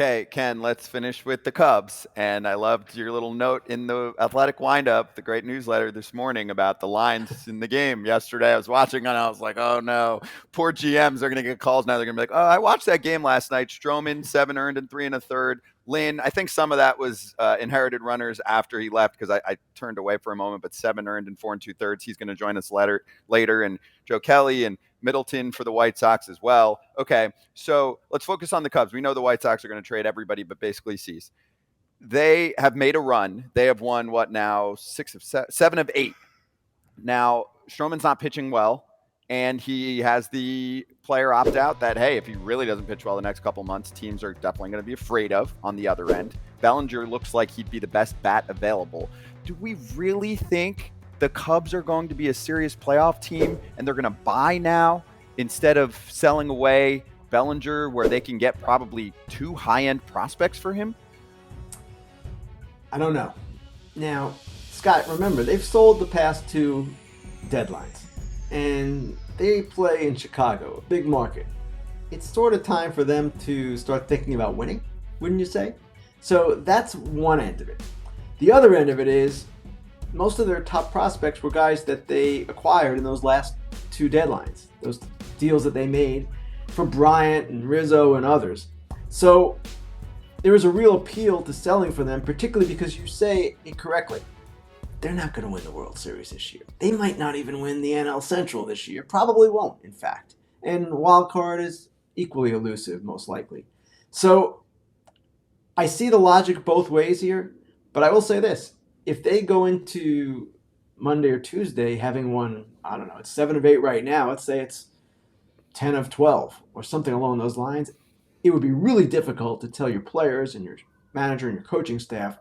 Okay, Ken, let's finish with the Cubs. And I loved your little note in the Athletic Windup, the great newsletter this morning about the lines in the game. Yesterday, I was watching and I was like, oh no, poor GMs are going to get calls now. They're going to be like, oh, I watched that game last night. Stroman, 7 earned and 3 1/3. Lynn, I think some of that was inherited runners after he left because I turned away for a moment, but 7 earned and 4 2/3. He's going to join us later. And Joe Kelly and Middleton for the White Sox as well. Okay, so let's focus on the Cubs. We know the White Sox are going to trade everybody, but basically Cease. They have made a run. They have won what now? 7 of 8. Now Stroman's not pitching well, and he has the player opt out that hey, if he really doesn't pitch well the next couple months, teams are definitely going to be afraid of. On the other end, Bellinger looks like he'd be the best bat available. Do we really think the Cubs are going to be a serious playoff team and they're going to buy now instead of selling away Bellinger where they can get probably 2 high-end prospects for him? I don't know. Now, Scott, remember, they've sold the past 2 deadlines, and they play in Chicago, a big market. It's sort of time for them to start thinking about winning, wouldn't you say? So that's one end of it. The other end of it is most of their top prospects were guys that they acquired in those last 2 deadlines, those deals that they made for Bryant and Rizzo and others. So there is a real appeal to selling for them, particularly because you say it correctly. They're not going to win the World Series this year. They might not even win the NL Central this year. Probably won't, in fact. And wild card is equally elusive, most likely. So I see the logic both ways here, but I will say this. If they go into Monday or Tuesday having won, I don't know, it's 7 of 8 right now. Let's say it's 10 of 12 or something along those lines. It would be really difficult to tell your players and your manager and your coaching staff,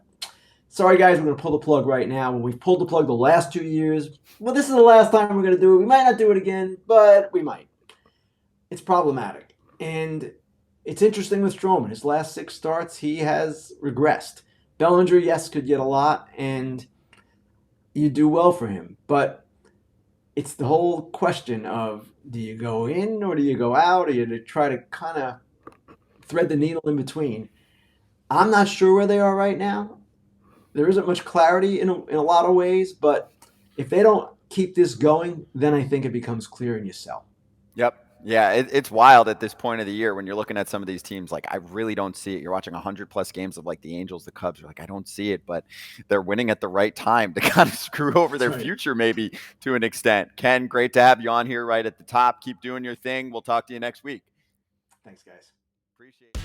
sorry guys, we're going to pull the plug right now. When we've pulled the plug the last 2 years, well, this is the last time we're going to do it. We might not do it again, but we might. It's problematic. And it's interesting with Stroman. His last 6 starts, he has regressed. Bellinger, yes, could get a lot, and you do well for him. But it's the whole question of, do you go in or do you go out? Or do you try to kind of thread the needle in between? I'm not sure where they are right now. There isn't much clarity in a lot of ways, but if they don't keep this going, then I think it becomes clear and you sell. Yep. Yeah, it's wild at this point of the year when you're looking at some of these teams. Like, I really don't see it. You're watching 100+ games of like the Angels, the Cubs. You're like, I don't see it, but they're winning at the right time to kind of screw over their That's right. future, maybe to an extent. Ken, great to have you on here right at the top. Keep doing your thing. We'll talk to you next week. Thanks, guys. Appreciate it.